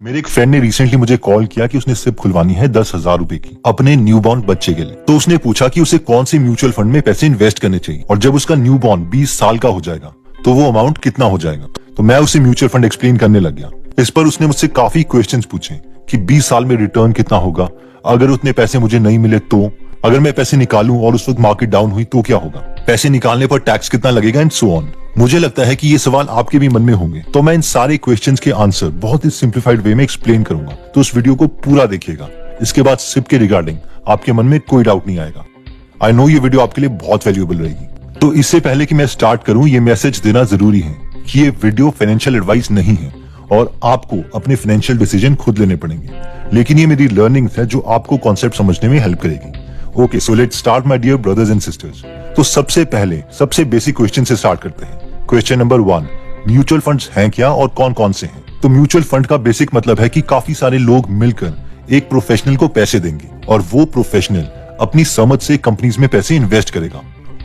मेरे एक फ्रेंड ने रिसेंटली मुझे कॉल किया कि उसने सिप खुलवानी है 10,000 रुपए की अपने न्यूबॉर्न बच्चे के लिए। तो उसने पूछा कि उसे कौन से म्यूचुअल फंड में पैसे इन्वेस्ट करने चाहिए और जब उसका न्यूबॉर्न 20 साल का हो जाएगा तो वो अमाउंट कितना हो जाएगा। तो मैं उसे म्यूचुअल फंड एक्सप्लेन करने लग गया। इस पर उसने मुझसे काफी क्वेश्चंस पूछे कि 20 साल में रिटर्न कितना होगा, अगर उतने पैसे मुझे नहीं मिले तो, अगर मैं पैसे निकालूं और उस वक्त मार्केट डाउन हुई तो क्या होगा, पैसे निकालने पर टैक्स कितना लगेगा एंड सो ऑन। मुझे लगता है कि ये सवाल आपके भी मन में होंगे, तो मैं इन सारे क्वेश्चंस के आंसर बहुत ही सिंप्लीफाइड वे में एक्सप्लेन करूंगा। तो उस वीडियो को पूरा देखिएगा। इसके बाद सिप के रिगार्डिंग आपके मन में कोई डाउट नहीं आएगा। आई नो ये वीडियो आपके लिए बहुत वैल्यूएबल रहेगी। तो इससे पहले कि मैं स्टार्ट करूं, ये मैसेज देना जरूरी है कि ये वीडियो फाइनेंशियल एडवाइस नहीं है और आपको अपने फाइनेंशियल डिसीजन खुद लेने पड़ेंगे, लेकिन ये मेरी लर्निंग्स है जो आपको कॉन्सेप्ट समझने में हेल्प करेगी। Okay, so let's start my dear brothers and sisters. तो सबसे पहले सबसे बेसिक क्वेश्चन से स्टार्ट करते हैं। क्वेश्चन नंबर 1, म्यूचुअल फंड्स हैं क्या और कौन कौन से हैं? तो म्यूचुअल फंड का बेसिक मतलब है कि काफी सारे लोग मिलकर एक प्रोफेशनल को पैसे देंगे और वो प्रोफेशनल अपनी समझ से कंपनीज में पैसे इन्वेस्ट करेगा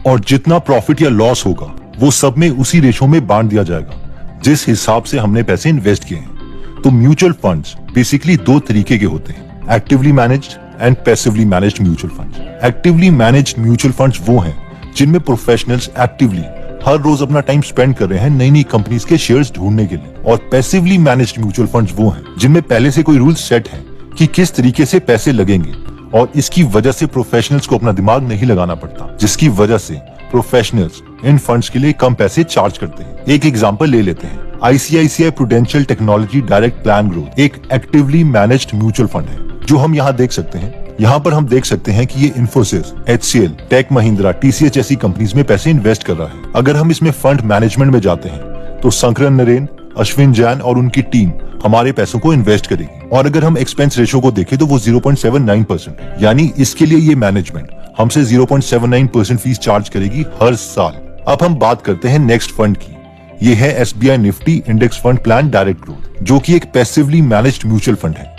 और जितना प्रॉफिट या लॉस होगा वो सब में उसी रेशो में बांट दिया जाएगा जिस हिसाब से हमने पैसे इन्वेस्ट किए हैं। तो म्यूचुअल फंड्स बेसिकली दो तरीके के होते हैं, actively managed and passively managed mutual funds. Actively managed mutual funds वो हैं जिनमें प्रोफेशनल्स एक्टिवली हर रोज अपना टाइम स्पेंड कर रहे हैं नई नई कंपनीज के शेयर्स ढूंढने के लिए, और पैसिवली मैनेज्ड म्यूचुअल फंड्स वो हैं जिनमें पहले से कोई रूल सेट है कि किस तरीके से पैसे लगेंगे और इसकी वजह से प्रोफेशनल्स को अपना दिमाग नहीं लगाना पड़ता, जिसकी वजह से प्रोफेशनल्स इन फंड्स के लिए कम पैसे चार्ज करते हैं। एक एग्जांपल ले लेते हैं, ICICI prudential technology direct plan growth एक एक्टिवली मैनेज्ड म्यूचुअल फंड है जो हम यहाँ देख सकते हैं। यहाँ पर हम देख सकते हैं कि ये इन्फोसिस, HCL, टेक महिंद्रा, TCS जैसी कंपनीज में पैसे इन्वेस्ट कर रहा है। अगर हम इसमें फंड मैनेजमेंट में जाते हैं तो शंकरन नरेन, अश्विन जैन और उनकी टीम हमारे पैसों को इन्वेस्ट करेगी, और अगर हम एक्सपेंस रेशो को देखें तो वो 0.79% है, यानी इसके लिए ये मैनेजमेंट हमसे 0.79% फीस चार्ज करेगी हर साल। अब हम बात करते हैं नेक्स्ट फंड की। ये है SBI Nifty index fund plan direct growth, जो की एक पैसिवली मैनेज्ड म्यूचुअल फंड है,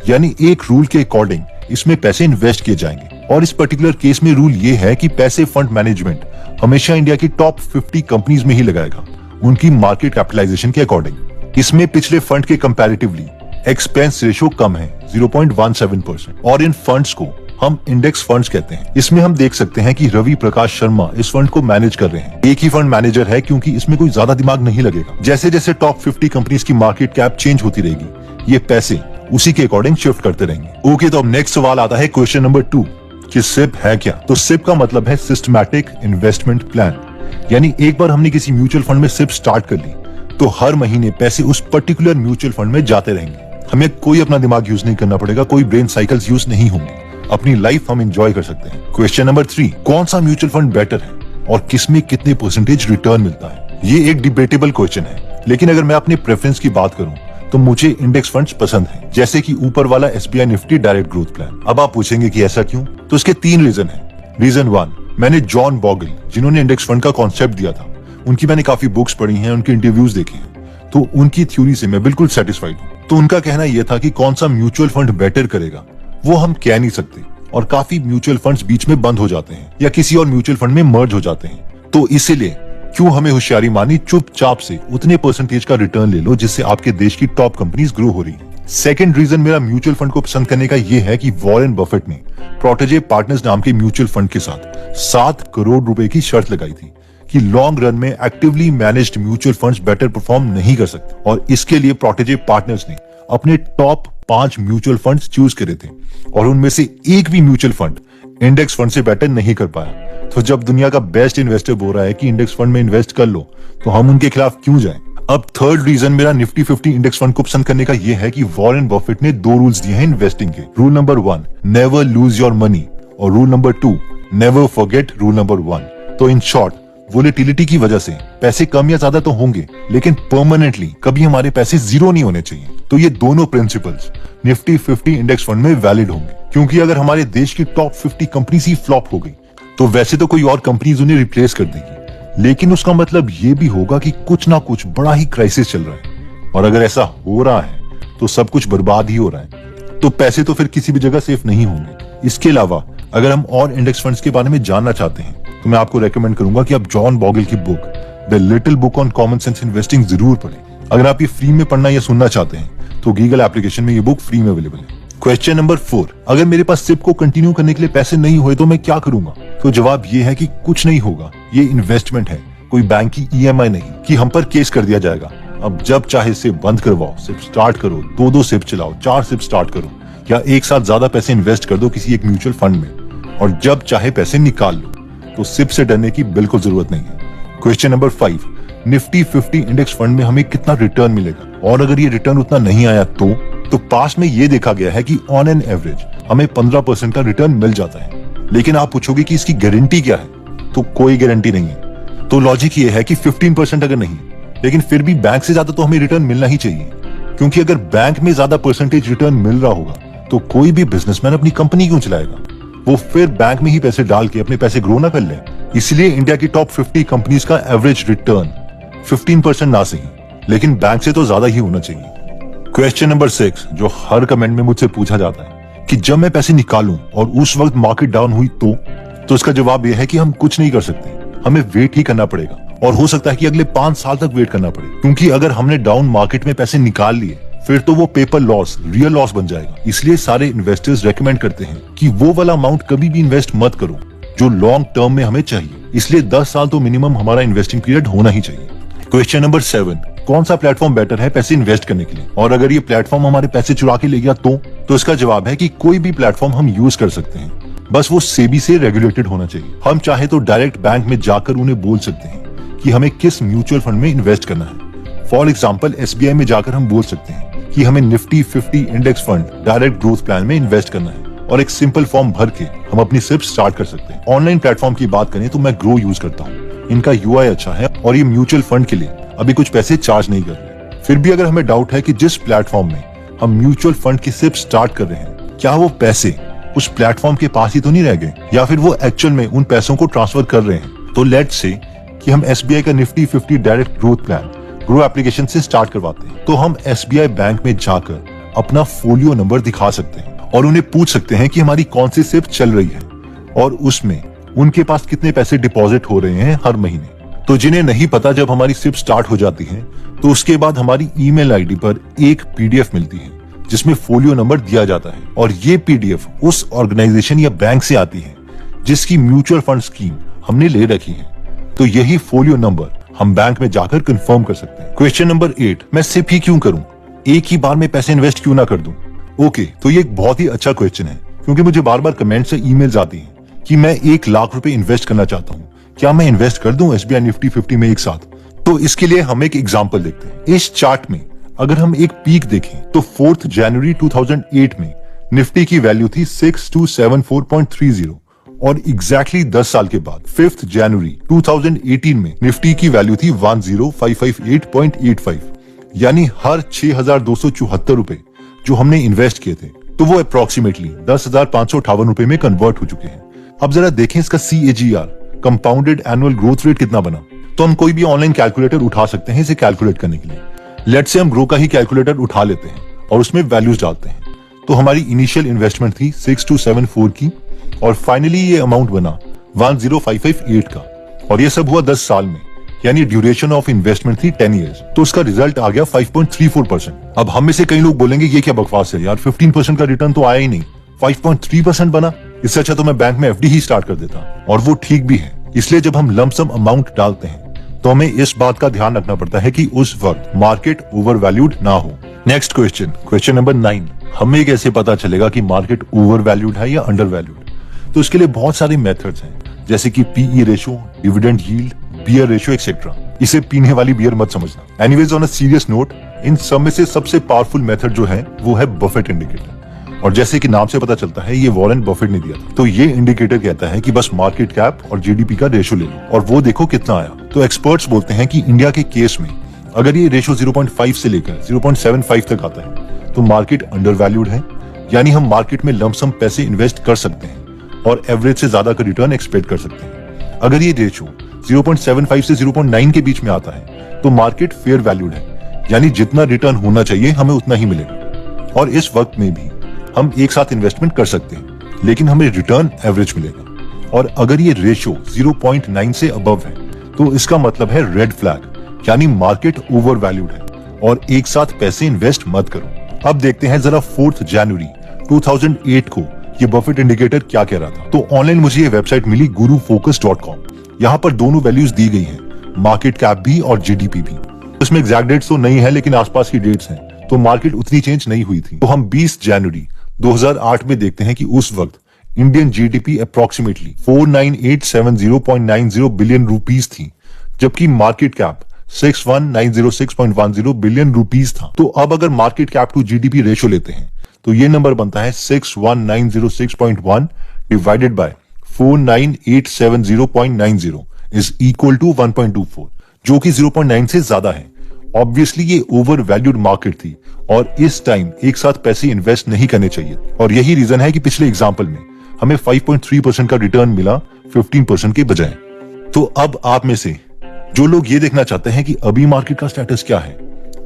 यानी एक रूल के अकॉर्डिंग इसमें पैसे इन्वेस्ट किए जाएंगे। और इस पर्टिकुलर केस में रूल ये है कि पैसे फंड मैनेजमेंट हमेशा इंडिया की टॉप 50 कंपनीज में ही लगाएगा, उनकी मार्केट कैपिटलाइजेशन के अकॉर्डिंग। इसमें पिछले फंड के कंपैरेटिवली एक्सपेंस रेशो कम है 0.17%, और इन फंड्स को हम इंडेक्स फंड्स कहते हैं। इसमें हम देख सकते हैं कि रवि प्रकाश शर्मा इस फंड को मैनेज कर रहे हैं। एक ही फंड मैनेजर है क्योंकि इसमें कोई ज्यादा दिमाग नहीं लगेगा। जैसे जैसे टॉप 50 कंपनीज की मार्केट कैप चेंज होती रहेगी, ये पैसे उसी के अकॉर्डिंग शिफ्ट करते रहेंगे। ओके, तो अब नेक्स्ट सवाल आता है क्वेश्चन नंबर 2 कि सिप है क्या? तो सिप का मतलब है सिस्टमैटिक इन्वेस्टमेंट प्लान, यानी एक बार हमने किसी म्यूचुअल फंड में सिप स्टार्ट कर ली तो हर महीने पैसे उस पर्टिकुलर म्यूचुअल फंड में जाते रहेंगे। हमें कोई अपना दिमाग यूज नहीं करना पड़ेगा, कोई ब्रेन साइकिल्स यूज नहीं होंगे, अपनी लाइफ हम एंजॉय कर सकते हैं। क्वेश्चन नंबर 3, कौन सा म्यूचुअल फंड बेटर है और किसमें कितने परसेंटेज रिटर्न मिलता है? ये एक डिबेटेबल क्वेश्चन है, लेकिन अगर मैं अपने प्रेफरेंस की बात करूं तो मुझे इंडेक्स फंड्स पसंद हैं, जैसे कि ऊपर वाला SBI Nifty direct growth plan. अब आप पूछेंगे कि ऐसा क्यों? तो इसके 3 रीजन हैं। रीजन 1, मैंने जॉन बॉगल जिन्होंने इंडेक्स फंड का कॉन्सेप्ट दिया था, उनकी मैंने काफी बुक्स पढ़ी हैं, उनके इंटरव्यूज देखे हैं, तो उनकी थ्योरी से मैं बिल्कुल सेटिस्फाइड हूँ। तो उनका कहना यह था कि कौन सा म्यूचुअल फंड बेटर करेगा वो हम कह नहीं सकते, और काफी म्यूचुअल फंड्स बीच में बंद हो जाते हैं या किसी और म्यूचुअल फंड में मर्ज हो जाते हैं। तो इसीलिए क्यों हमें होशियारी मानी, चुपचाप से उतने परसेंटेज का रिटर्न ले लो जिससे आपके देश की टॉप कंपनीज ग्रो हो रही है। सेकंड रीजन मेरा म्यूचुअल फंड को पसंद करने का ये है कि वॉरेन बफेट ने प्रोटेजे पार्टनर्स नाम के म्यूचुअल फंड के साथ 7 करोड़ रुपए की शर्त लगाई थी कि लॉन्ग रन में actively managed mutual funds better perform नहीं कर सकते, और इसके लिए प्रोटेजे पार्टनर्स ने अपने टॉप 5 म्यूचुअल फंड्स चूज करे थे और उनमें से एक भी म्यूचुअल फंड इंडेक्स फंड से बेटर नहीं कर पाया। तो जब दुनिया का बेस्ट इन्वेस्टर बोल रहा है कि इंडेक्स फंड में इन्वेस्ट कर लो, तो हम उनके खिलाफ क्यों जाएं? अब थर्ड रीजन मेरा निफ्टी 50 इंडेक्स फंड को पसंद करने का यह है कि वॉरेन बफेट ने 2 रूल्स दिए हैं इन्वेस्टिंग के। Rule number 1, never lose your money, और rule number 2, never forget rule number 1। तो इन शॉर्ट, वोलेटिलिटी की वजह से पैसे कम या ज्यादा तो होंगे, लेकिन परमानेंटली कभी हमारे पैसे जीरो नहीं होने चाहिए। तो ये दोनों प्रिंसिपल्स निफ्टी 50 इंडेक्स फंड में वैलिड होंगे, क्योंकि अगर हमारे देश की टॉप 50 कंपनीज ही फ्लॉप हो गई तो वैसे तो कोई और कंपनीज उन्हें रिप्लेस कर देगी, लेकिन उसका मतलब ये भी होगा कि कुछ ना कुछ बड़ा ही क्राइसिस चल रहा है, और अगर ऐसा हो रहा है तो सब कुछ बर्बाद ही हो रहा है। तो पैसे तो फिर किसी भी जगह सेफ नहीं होंगे। इसके अलावा अगर हम और इंडेक्स फंड्स के बारे में जानना चाहते हैं तो मैं आपको रेकमेंड करूंगा कि आप जॉन बॉगल की book the little book on common sense investing जरूर पढ़ें। अगर आप ये फ्री में पढ़ना या सुनना चाहते हैं तो गीगल एप्लीकेशन में ये बुक फ्री में अवेलेबल है। क्वेश्चन नंबर 4, अगर मेरे पास सिप को कंटिन्यू करने के लिए पैसे नहीं हुए तो मैं क्या करूंगा? तो जवाब ये है कि कुछ नहीं होगा। ये इन्वेस्टमेंट है, कोई बैंक की EMI नहीं कि हम पर केस कर दिया जाएगा। अब जब चाहे सिप बंद करवाओ, सिप स्टार्ट करो, 2-2 सिप चलाओ, 4 सिप स्टार्ट करो, या एक साथ ज्यादा पैसे इन्वेस्ट कर दो किसी एक म्यूचुअल फंड में, और जब चाहे पैसे निकाल लो। तो सिप से डरने की बिल्कुल जरूरत नहीं है। Question number 5, Nifty 50 index fund में हमें कितना रिटर्न मिलेगा? और अगर ये रिटर्न उतना नहीं आया तो पास्ट में ये देखा गया है कि ऑन एन एवरेज हमें 15% का रिटर्न मिल जाता है। लेकिन आप पूछोगे कि इसकी गारंटी क्या है? तो कोई गारंटी नहीं है। तो लॉजिक ये है कि 15% अगर नहीं, लेकिन फिर भी बैंक से ज्यादा तो हमें रिटर्न मिलना ही चाहिए, क्योंकि अगर बैंक में ज्यादा परसेंटेज रिटर्न मिल रहा होगा तो कोई भी बिजनेसमैन अपनी कंपनी क्यों चलाएगा? वो फिर बैंक में ही पैसे डाल के अपने पैसे ग्रो ना कर ले। इसलिए इंडिया की टॉप 50 कंपनीज का एवरेज रिटर्न 15% ना सही, लेकिन बैंक से तो ज्यादा ही होना चाहिए। क्वेश्चन नंबर 6, जो हर कमेंट में मुझसे पूछा जाता है कि जब मैं पैसे निकालूं और उस वक्त मार्केट डाउन हुई तो इसका जवाब यह है कि हम कुछ नहीं कर सकते, हमें वेट ही करना पड़ेगा, और हो सकता है कि अगले 5 साल तक वेट करना पड़े, क्योंकि अगर हमने डाउन मार्केट में पैसे निकाल लिए फिर तो वो पेपर लॉस रियल लॉस बन जाएगा। इसलिए सारे इन्वेस्टर्स रेकमेंड करते हैं कि वो वाला अमाउंट कभी भी इन्वेस्ट मत करो जो लॉन्ग टर्म में हमें चाहिए। इसलिए 10 साल तो मिनिमम हमारा इन्वेस्टिंग पीरियड होना ही चाहिए। क्वेश्चन नंबर 7, कौन सा प्लेटफॉर्म बेटर है पैसे इन्वेस्ट करने के लिए? और अगर ये प्लेटफॉर्म हमारे पैसे चुरा के ले गया तो इसका जवाब है कि कोई भी प्लेटफॉर्म हम यूज कर सकते हैं, बस वो सेबी से रेगुलेटेड होना चाहिए। हम चाहे तो डायरेक्ट बैंक में जाकर उन्हें बोल सकते हैं कि हमें किस म्यूचुअल फंड में इन्वेस्ट करना है। फॉर एग्जाम्पल SBI में जाकर हम बोल सकते हैं कि हमें Nifty 50 index fund direct growth plan में इन्वेस्ट करना है, और एक सिंपल फॉर्म भर के हम अपनी सिप स्टार्ट कर सकते हैं। ऑनलाइन प्लेटफॉर्म की बात करें तो मैं ग्रो यूज करता हूँ। इनका UI अच्छा है और ये म्यूचुअल फंड के लिए अभी कुछ पैसे चार्ज नहीं कर रहे। फिर भी अगर हमें डाउट है कि जिस प्लेटफॉर्म में हम म्यूचुअल फंड की सिप स्टार्ट कर रहे हैं, क्या वो पैसे उस प्लेटफॉर्म के पास ही तो नहीं रह गए, या फिर वो एक्चुअल में उन पैसों को ट्रांसफर कर रहे हैं, तो लेट्स से कि हम SBI का Nifty 50 direct growth plan grow application से स्टार्ट करवाते हैं, तो हम SBI बैंक में जाकर अपना फोलियो नंबर दिखा सकते हैं और उन्हें पूछ सकते हैं कि हमारी कौन सी सिप चल रही है और उसमें उनके पास कितने पैसे डिपॉजिट हो रहे हैं हर महीने। तो जिन्हें नहीं पता, जब हमारी सिप स्टार्ट हो जाती है तो उसके बाद हमारी ईमेल आईडी पर एक PDF मिलती है जिसमें फोलियो नंबर दिया जाता है, और ये PDF उस ऑर्गेनाइजेशन या बैंक से आती है जिसकी म्यूचुअल फंड स्कीम हमने ले रखी है। तो यही फोलियो नंबर हम बैंक में जाकर कंफर्म कर सकते हैं। क्वेश्चन नंबर 8, मैं सिप ही क्यों करूं? एक ही बार में पैसे इन्वेस्ट क्यों ना कर दूं? ओके, तो ये एक बहुत ही अच्छा क्वेश्चन है, क्योंकि मुझे बार बार कमेंट से ईमेल्स आती हैं कि मैं 1 लाख रुपए इन्वेस्ट करना चाहता हूं, क्या मैं इन्वेस्ट कर दूं SBI निफ्टी 50 में एक साथ? तो इसके लिए हम एक एग्जाम्पल देखते हैं। इस चार्ट में अगर हम एक पीक देखें तो 4 जनवरी 2008 में निफ्टी की वैल्यू थी 6274.30, और एग्जैक्टली 10 साल के बाद 5 जनवरी 2018 में निफ्टी की वैल्यू थी 10558.85, यानी हर 6274 रुपए जो हमने इन्वेस्ट किए थे तो वो अप्रोक्सीमेटली 10,558 रुपए में कन्वर्ट हो चुके हैं। अब जरा देखें इसका CAGR compounded annual growth rate कितना बना। तो हम कोई भी ऑनलाइन कैलकुलेटर उठा सकते हैं इसे कैलकुलेट करने के लिए। लेट्स से हम ग्रो का ही कैलकुलेटर उठा लेते हैं और उसमें वैल्यूज डालते हैं। तो हमारी इनिशियल इन्वेस्टमेंट थी 6274 की, और फाइनली ये अमाउंट बना 10558 का, और ये सब हुआ 10 साल में, यानी ड्यूरेशन ऑफ इन्वेस्टमेंट थी 10 इयर्स। तो उसका रिजल्ट आ गया 5.34%। अब हम में से कई लोग बोलेंगे ये क्या बकवास है यार, 15% का रिटर्न तो आया ही नहीं, 5.3% बना, इससे अच्छा तो मैं बैंक में FD ही स्टार्ट कर देता। और वो ठीक भी है। इसलिए जब हम लमसम अमाउंट डालते हैं तो हमें इस बात का ध्यान रखना पड़ता है कि उस वक्त मार्केट ओवर वैल्यूड ना हो। नेक्स्ट क्वेश्चन नंबर 9, हमें कैसे पता चलेगा कि मार्केट ओवर वैल्यूड है या अंडर वैल्यूड? तो इसके लिए बहुत सारे मेथड्स हैं, जैसे कि PE ratio, dividend yield, beer ratio etcetera. इसे पीने वाली बियर मत समझना। Anyways, on a serious note, इन सब में से सबसे पावरफुल मेथड जो है वो है बफेट इंडिकेटर, और जैसे कि नाम से पता चलता है ये वॉरेन बफेट ने दिया था। तो ये इंडिकेटर कहता है कि बस मार्केट कैप और GDP का रेशो ले लो और वो देखो कितना आया। तो एक्सपर्ट्स बोलते हैं कि इंडिया के केस में अगर ये रेशो 0.5 से लेकर 0.75 तक आता है तो मार्केट अंडर वैल्यूड है, यानी हम मार्केट में लमसम पैसे इन्वेस्ट कर सकते हैं और एवरेज से ज्यादा का रिटर्न एक्सपेक्ट कर सकते हैं। अगर ये रेशो 0.75 से 0.9 के बीच में आता है तो मार्केट फेयर वैल्यूड है, यानी जितना रिटर्न होना चाहिए हमें उतना ही मिलेगा। और इस वक्त में भी हम एक साथ इन्वेस्टमेंट कर सकते हैं, लेकिन हमें रिटर्न एवरेज मिलेगा। और अगर ये रेशो 0.9 से अबव है तो इसका मतलब है रेड फ्लैग, यानी मार्केट ओवर वैल्यूड है और एक साथ पैसे इन्वेस्ट मत करो। अब देखते हैं जरा 4 जनवरी 2008 को ये बफेट इंडिकेटर क्या कह रहा था। तो ऑनलाइन मुझे ये वेबसाइट मिली gurufocus.com। यहाँ पर दोनों वैल्यूज दी गई हैं, मार्केट कैप भी और जीडीपी भी। इसमें एग्जैक्ट डेट्स तो नहीं है लेकिन आसपास की डेट्स हैं, तो मार्केट उतनी चेंज नहीं हुई थी। तो हम 20 जनवरी 2008 में देखते हैं कि उस वक्त Indian GDP approximately 49870.90 billion rupees थी, जबकि मार्केट कैप 61906.10 बिलियन रुपीस था। तो अब अगर market cap to GDP ratio लेते हैं तो ये नंबर बनता है 61906.1 divided by 49870.90 is equal to 1.24, जो कि 0.9 से ज्यादा है। ऑब्वियसली ये ओवर वैल्यूड मार्केट थी और इस टाइम एक साथ पैसे इन्वेस्ट नहीं करने चाहिए, और यही रीजन है कि पिछले एग्जांपल में हमें 5.3% का रिटर्न मिला 15% के बजाय। तो अब आप में से जो लोग ये देखना चाहते हैं कि अभी मार्केट का स्टेटस क्या है,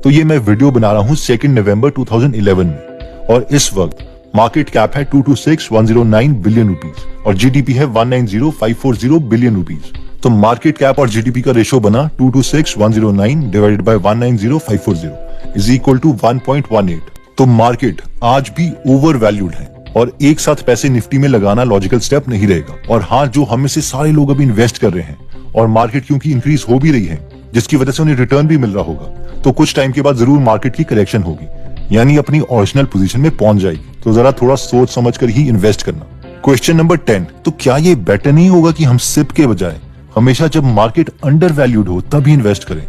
तो ये मैं वीडियो बना रहा हूं 2 नवंबर 2011 में, और इस वक्त मार्केट कैप है 226,109 बिलियन रुपीस और जीडीपी है 190,540 बिलियन रुपीस। तो मार्केट कैप और जीडीपी का रेशियो बना 226,109 divided by 190,540 is equal to 1.18। तो मार्केट आज भी ओवर वैल्यूड है और एक साथ पैसे निफ्टी में लगाना लॉजिकल स्टेप नहीं रहेगा। और हाँ, जो हम में से सारे लोग अभी इन्वेस्ट कर रहे हैं और मार्केट क्योंकि इंक्रीज हो भी रही है जिसकी वजह से उन्हें रिटर्न भी मिल रहा होगा, तो कुछ टाइम के बाद जरूर मार्केट की करेक्शन होगी, यानी अपनी ओरिजिनल पोजीशन में पहुंच जाएगी। तो जरा थोड़ा सोच समझ कर ही इन्वेस्ट करना। क्वेश्चन नंबर 10, तो क्या ये बेटर नहीं होगा कि हम सिप के बजाय हमेशा जब मार्केट अंडर वैल्यूड हो तभी इन्वेस्ट करें,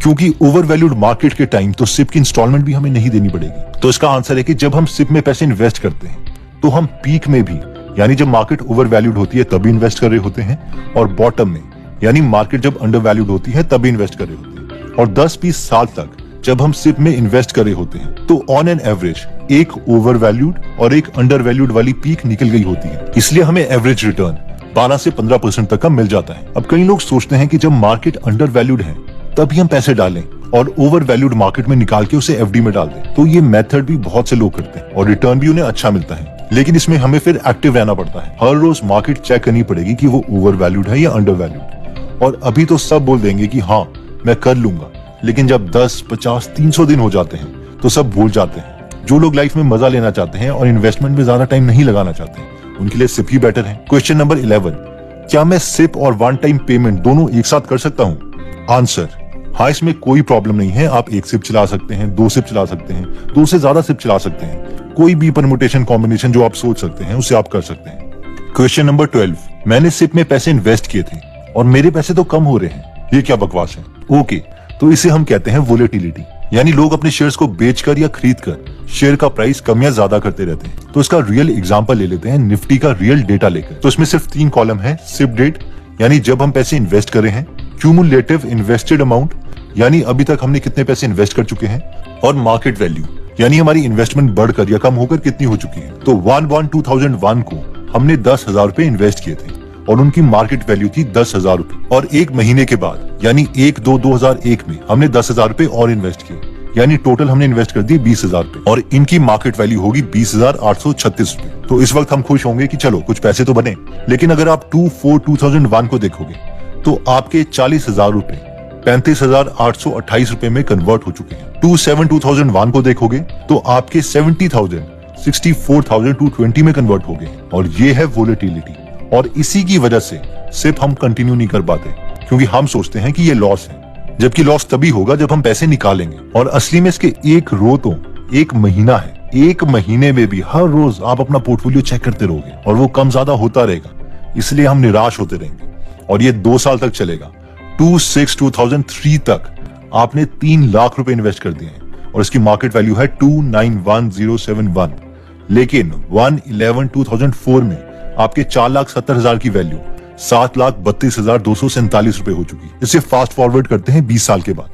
क्योंकि ओवर वैल्यूड मार्केट के टाइम तो सिप की इंस्टॉलमेंट भी हमें नहीं देनी पड़ेगी। तो इसका आंसर है कि जब हम सिप में पैसे इन्वेस्ट करते हैं तो हम पीक में भी, यानी जब मार्केट ओवर वैल्यूड होती है तभी इन्वेस्ट कर रहे होते हैं, और बॉटम में, यानी मार्केट जब अंडर वैल्यूड होती है तभी इन्वेस्ट कर रहे होते हैं। और 10-20 साल तक जब हम सिप में इन्वेस्ट कर रहे होते हैं तो ऑन एन एवरेज एक ओवर वैल्यूड और एक अंडर वैल्यूड वाली पीक निकल गई होती है, इसलिए हमें एवरेज रिटर्न 12 से 15% तक का मिल जाता है। अब कई लोग सोचते हैं कि जब मार्केट अंडर वैल्यूड है तभी हम पैसे डालें और ओवर वैल्यूड मार्केट में निकाल के उसे एफडी में डाल दें। तो ये मेथड भी बहुत से लोग करते हैं और रिटर्न भी उन्हें अच्छा मिलता है, लेकिन इसमें हमें फिर एक्टिव रहना पड़ता है। हर रोज मार्केट चेक करनी पड़ेगी कि वो ओवर वैल्यूड है या अंडर वैल्यूड। और अभी तो सब बोल देंगे कि हाँ मैं कर लूंगा, लेकिन जब 10, 50, 300 दिन हो जाते हैं तो सब भूल जाते हैं। जो लोग लाइफ में मजा लेना चाहते हैं और इन्वेस्टमेंट में ज्यादा टाइम नहीं लगाना चाहते, उनके लिए सिप ही बेटर है। क्वेश्चन नंबर 11, क्या मैं सिप और वन टाइम पेमेंट दोनों एक साथ कर सकता हूँ? आंसर, हाँ, इसमें कोई प्रॉब्लम नहीं है। आप एक सिप चला सकते हैं, 2 सिप चला सकते हैं, 2 से ज्यादा सिप चला सकते हैं। कोई भी परमुटेशन कॉम्बिनेशन जो आप सोच सकते हैं उसे आप कर सकते हैं। क्वेश्चन नंबर 12, मैंने सिप में पैसे इन्वेस्ट किए थे और मेरे पैसे तो कम हो रहे हैं, ये क्या बकवास है? ओके, तो इसे हम कहते हैं वोलेटिलिटी, यानी लोग अपने शेयर्स को बेचकर या खरीदकर शेयर का प्राइस कम या ज्यादा करते रहते हैं। तो इसका रियल एग्जांपल ले लेते हैं निफ्टी का रियल डेटा लेकर। तो इसमें सिर्फ 3 कॉलम है, सिप डेट यानी जब हम पैसे इन्वेस्ट कर रहे हैं, क्यूमुलेटिव इन्वेस्टेड अमाउंट यानी अभी तक हमने कितने पैसे इन्वेस्ट कर चुके हैं, और मार्केट वैल्यू यानी हमारी इन्वेस्टमेंट बढ़कर या कम होकर कितनी हो चुकी है। तो 1/1/2001 को हमने 10,000 रुपए इन्वेस्ट किए थे और उनकी मार्केट वैल्यू थी 10,000 रुपए, और एक महीने के बाद यानी 1/2/2001 में हमने 10,000 रुपए और इन्वेस्ट किए, यानी टोटल हमने इन्वेस्ट कर दिए 20,000 रुपए, और इनकी मार्केट वैल्यू होगी 20,836 रुपए। तो इस वक्त हम खुश होंगे कि चलो कुछ पैसे तो बने। लेकिन अगर आप 2/4/2001 को देखोगे तो आपके 40,000 रुपए 35,828 रुपए में कन्वर्ट हो चुके हैं। 2/7/2001 को देखोगे तो आपके 70,000 64,220 में कन्वर्ट हो गए, और ये है वोलेटिलिटी। और इसी की वजह से सिर्फ हम कंटिन्यू नहीं कर पाते, क्योंकि हम सोचते हैं कि ये लॉस है, जबकि लॉस तभी होगा जब हम पैसे निकालेंगे। और असली में इसके एक रो तो 1 महीना है। 1 महीने में भी हर रोज आप अपना पोर्टफोलियो चेक करते रहोगे और वो कम ज्यादा होता रहेगा, इसलिए हम निराश होते रहेंगे। और ये 2 साल तक चलेगा। 2/6/2003 तक आपने 3 लाख रुपए इन्वेस्ट कर दिए हैं और इसकी मार्केट वैल्यू है 291,071। लेकिन 1/11/2004 में आपके 4,70,000 की वैल्यू 7,32,247 रुपए हो चुकी। इसे फास्ट फॉरवर्ड करते हैं 20 साल के बाद,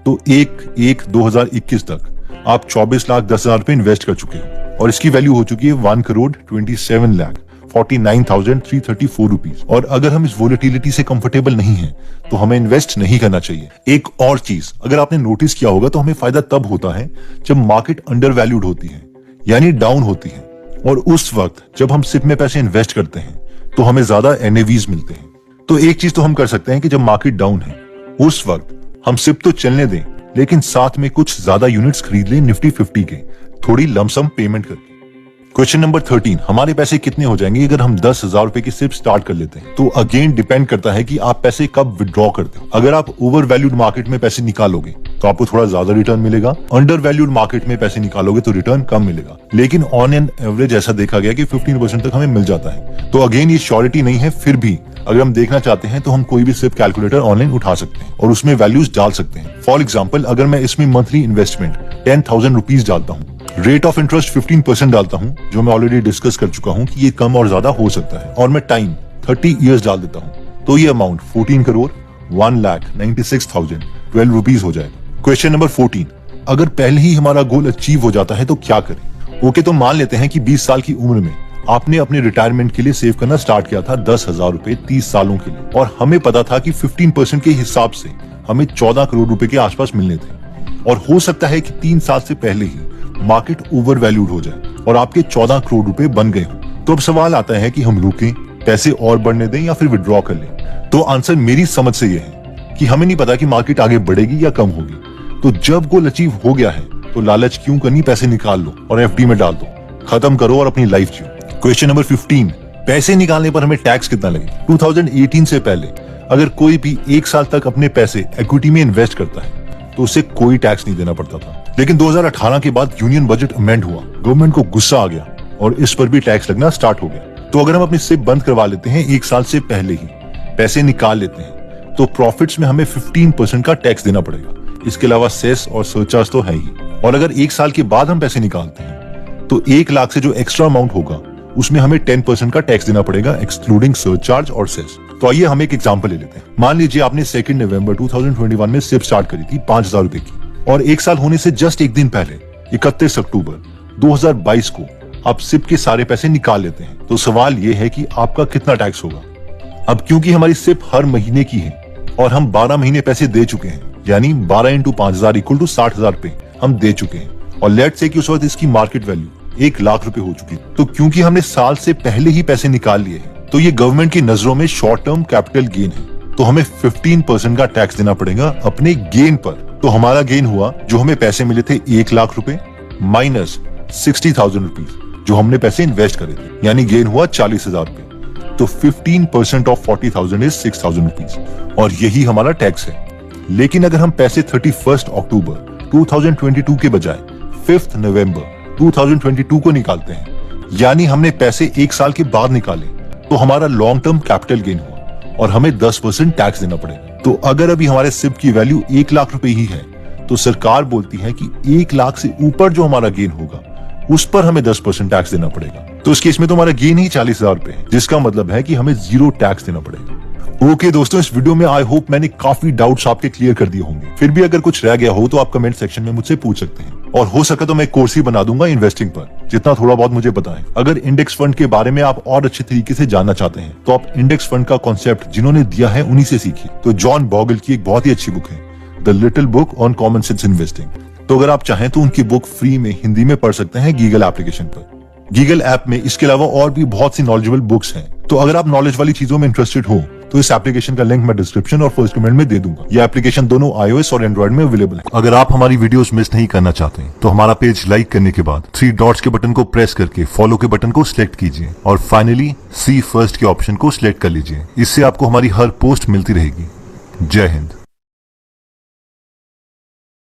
तो 1/1/2021 तक आप 24,10,000 रुपए इन्वेस्ट कर चुके हैं और इसकी वैल्यू हो चुकी है 1,27,49,334 रुपीज। और अगर हम इस वोलेटिलिटी से कंफर्टेबल नहीं है तो हमें इन्वेस्ट नहीं करना चाहिए। एक और चीज अगर आपने नोटिस किया होगा तो हमें फायदा तब होता है जब मार्केट अंडर वैल्यूड होती है, यानी डाउन होती है, और उस वक्त जब हम सिप में पैसे इन्वेस्ट करते हैं तो हमें ज्यादा एनएवीज मिलते हैं। तो एक चीज तो हम कर सकते हैं कि जब मार्केट डाउन है उस वक्त हम सिप तो चलने दें, लेकिन साथ में कुछ ज्यादा यूनिट्स खरीद लें निफ्टी 50 के, थोड़ी लमसम पेमेंट करके। क्वेश्चन नंबर 13, हमारे पैसे कितने हो जाएंगे अगर हम 10,000 रुपए की सिप स्टार्ट कर लेते हैं? तो अगेन डिपेंड करता है कि आप पैसे कब विड्रॉ करते हो। अगर आप ओवर वैल्यूड मार्केट में पैसे निकालोगे तो आपको थोड़ा ज्यादा रिटर्न मिलेगा, अंडर वैल्यूड मार्केट में पैसे निकालोगे तो रिटर्न कम मिलेगा। लेकिन ऑन एन एवरेज ऐसा देखा गया कि 15% तक हमें मिल जाता है। तो अगेन ये श्योरिटी नहीं है, फिर भी अगर हम देखना चाहते हैं तो हम कोई भी सिप कैलकुलेटर ऑनलाइन उठा सकते हैं और उसमें वैल्यूज डाल सकते हैं। फॉर एग्जाम्पल, अगर मैं इसमें मंथली इन्वेस्टमेंट 10,000 रुपीज डालता हूँ, रेट ऑफ इंटरेस्ट 15% डालता हूँ, जो मैं ऑलरेडी डिस्कस कर चुका हूँ कि ये कम और ज्यादा हो सकता है, और मैं टाइम 30 ईयर्स डाल देता हूँ, तो ये अमाउंट 14 करोड़ 1,96,012 रुपीज हो जाएगा। क्वेश्चन नंबर 14, अगर पहले ही हमारा गोल अचीव हो जाता है तो क्या करें? ओके, तो मान लेते हैं कि 20 साल की उम्र में आपने अपने रिटायरमेंट के लिए सेव करना स्टार्ट किया था 10,000 रुपए 30 सालों के लिए, और हमें पता था कि 15% के हिसाब से हमें 14 करोड़ रुपए के आसपास मिलने थे, और हो सकता है कि 3 साल से पहले ही मार्केट ओवर वैल्यूड हो जाए और आपके 14 करोड़ रुपए बन गए हो। तो अब सवाल आता है कि हम रुकें, पैसे और बढ़ने दें या फिर विड्रॉ कर लें? तो आंसर मेरी समझ से यह है कि हमें नहीं पता कि मार्केट आगे बढ़ेगी या कम होगी। तो जब गोल अचीव हो गया है तो लालच क्यों करनी, पैसे निकाल लो और एफडी में डाल दो, खत्म करो और अपनी लाइफ जियो। क्वेश्चन नंबर 15, पैसे निकालने पर हमें टैक्स कितना लगेगा? 2018 से पहले अगर कोई भी 1 साल तक अपने पैसे इक्विटी में इन्वेस्ट करता है तो उसे कोई टैक्स नहीं देना पड़ता था। लेकिन 2018 के बाद यूनियन बजट अमेंड हुआ, गवर्नमेंट को गुस्सा आ गया और इस पर भी टैक्स लगना स्टार्ट हो गया। तो अगर हम अपनी सिप बंद करवा लेते हैं 1 साल से पहले ही, पैसे निकाल लेते हैं, तो प्रॉफिट्स में हमें 15% का टैक्स देना पड़ेगा। इसके अलावा सेस और सरचार्ज तो है ही। और अगर 1 साल के बाद हम पैसे निकालते हैं तो 1 लाख से जो एक्स्ट्रा अमाउंट होगा उसमें हमें 10% का टैक्स देना पड़ेगा, एक्सक्लूडिंग सरचार्ज और सेस। तो आइए हम एक एग्जांपल ले लेते हैं। मान लीजिए आपने 2 नवंबर 2021 में सिप स्टार्ट करी थी 5,000 रुपए की, और 1 साल होने से जस्ट एक दिन पहले 31 अक्टूबर 2022 को आप सिप के सारे पैसे निकाल लेते हैं। तो सवाल ये है कि आपका कितना टैक्स होगा? अब क्योंकि हमारी सिप हर महीने की है और हम 12 महीने पैसे दे चुके हैं, यानी 12 × 5,000 = 60,000 रुपए हम दे चुके हैं, और लेट्स से कि उस वक्त इसकी मार्केट वैल्यू 1 लाख रुपए हो चुकी। तो क्योंकि हमने साल से पहले ही पैसे निकाल लिए हैं, तो ये गवर्नमेंट की नजरों में शॉर्ट टर्म कैपिटल गेन है, तो हमें 15% का टैक्स देना पड़ेगा अपने गेन पर। तो हमारा गेन हुआ, जो हमें पैसे मिले थे 1 लाख रुपए माइनस 60,000 रुपीज जो हमने पैसे इन्वेस्ट करे थे, यानी गेन हुआ 40,000 रुपए। तो 15% ऑफ 40,000 इज 6,000 रुपीज, और यही हमारा टैक्स है। लेकिन अगर हम पैसे 31 अक्टूबर 2022 के बजाय 5 नवंबर 2022 को निकालते हैं, यानी हमने पैसे 1 साल के बाद निकाले, तो हमारा लॉन्ग टर्म कैपिटल गेन हुआ और हमें 10% टैक्स देना पड़ेगा। तो अगर अभी हमारे सिप की वैल्यू 1 लाख रुपए ही है, तो सरकार बोलती है कि 1 लाख से ऊपर जो हमारा गेन होगा उस पर हमें 10% टैक्स देना पड़ेगा। तो इस केस में तो हमारा गेन ही 40,000 रुपए है, जिसका मतलब है कि हमें 0 टैक्स देना पड़ेगा। ओके दोस्तों, इस वीडियो में आई होप मैंने काफी डाउट्स आपके क्लियर कर दिए होंगे। फिर भी अगर कुछ रह गया हो तो आप कमेंट सेक्शन में मुझसे पूछ सकते हैं, और हो सके तो मैं कोर्स ही बना दूंगा इन्वेस्टिंग पर, जितना थोड़ा बहुत मुझे पता है। अगर इंडेक्स फंड के बारे में आप और अच्छे तरीके से जानना चाहते हैं तो आप इंडेक्स फंड का कॉन्सेप्ट जिन्होंने दिया है उन्हीं से सीखिए। तो जॉन बॉगल की एक बहुत ही अच्छी बुक है, the little book on common sense investing. तो अगर आप चाहें तो उनकी बुक फ्री में हिंदी में पढ़ सकते हैं गीगल एप्लीकेशन पर। गीगल ऐप में इसके अलावा और भी बहुत सी नॉलेजेबल बुक्स हैं। तो अगर आप नॉलेज वाली चीजों में इंटरेस्टेड हो तो इस एप्लीकेशन का लिंक मैं डिस्क्रिप्शन और फर्स्ट कमेंट में दे दूंगा। ये एप्लीकेशन दोनों iOS और एंड्रॉइड में अवेलेबल है। अगर आप हमारी वीडियोस मिस नहीं करना चाहते तो हमारा पेज लाइक करने के बाद 3 डॉट्स के बटन को प्रेस करके फॉलो के बटन को सिलेक्ट कीजिए, और फाइनली सी फर्स्ट के ऑप्शन को सिलेक्ट कर लीजिए। इससे आपको हमारी हर पोस्ट मिलती रहेगी। जय हिंद।